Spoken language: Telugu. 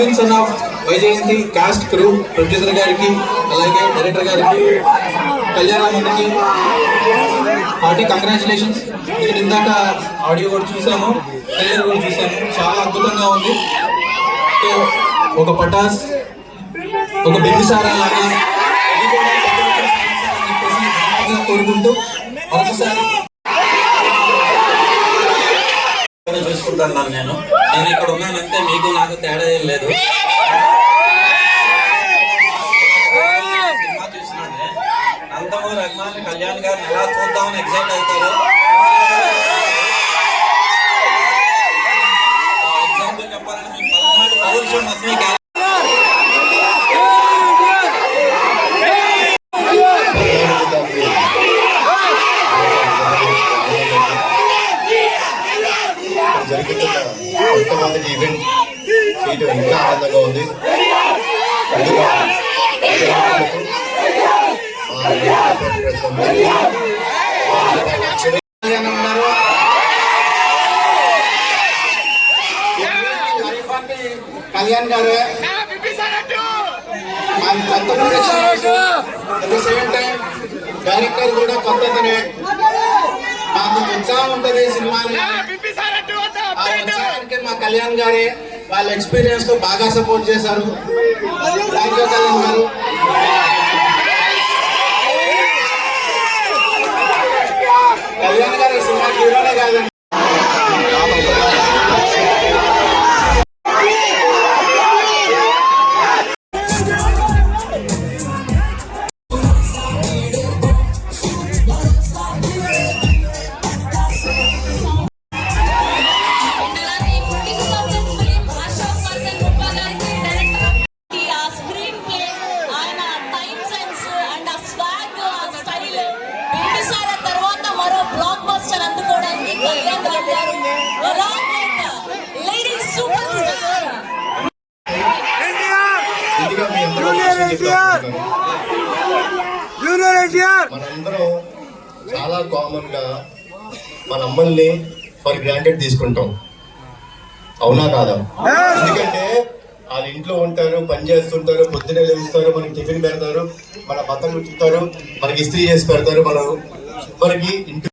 Arjun son of Vyjayanthi cost crew producer గారికి అలాగే డైరెక్టర్ గారికి కళ్యాణానికి హార్టీ కంగ్రాచులేషన్స్. ఇక్కడ ఇందాక ఆడియో కూడా చూసాము, ట్రైలర్ కూడా చూసాము, చాలా అద్భుతంగా ఉంది. సో ఒక పటాస్, ఒక బిందుసారా లాగా కోరుకుంటూ మరొకసారి చూసుకుంటాను. నేను ఇక్కడ ఉన్నానంటే మీకు నాకు తేడా ఏం లేదు. సినిమా చూసినంటే నందమూరి అభిమానులు కళ్యాణ్ గారిని ఎలా చూద్దామని ఎగ్జైట్ అవుతారు. ఎగ్జాంపుల్ చెప్పాలంటే మీ 14 పౌరుషం మొత్తం జరుగుతున్న కొంతమందికి ఈవెంట్ చేయడం ఇంకా ఆనందంగా ఉంది. కళ్యాణ్ గారు కొత్త ప్రొడక్షన్ టైం డైరెక్టర్ కూడా కొత్తనే. మాకు ఉత్సాహం ఉంటుంది సినిమాని. ఆ ఉత్సాహానికి మా కళ్యాణ్ గారే వాళ్ళ ఎక్స్పీరియన్స్ తో బాగా సపోర్ట్ చేశారు. థ్యాంక్ యూ కళ్యాణ్ గారు. కళ్యాణ్ గారు ఈ సినిమా హీరోనే కాదండి. మనందరం చాలా కామన్ గా మన అమ్మల్ని ఫర్ గ్రాంటెడ్ తీసుకుంటాం, అవునా కాదా? ఎందుకంటే వాళ్ళ ఇంట్లో ఉంటారు, పని చేస్తుంటారు, పొద్దునే లేస్తారు, మనకి టిఫిన్ పెడతారు, మన బట్టలు ఉతుకుతారు, మనకి ఇస్త్రీ చేసి పెడతారు, మనకి ఇంటి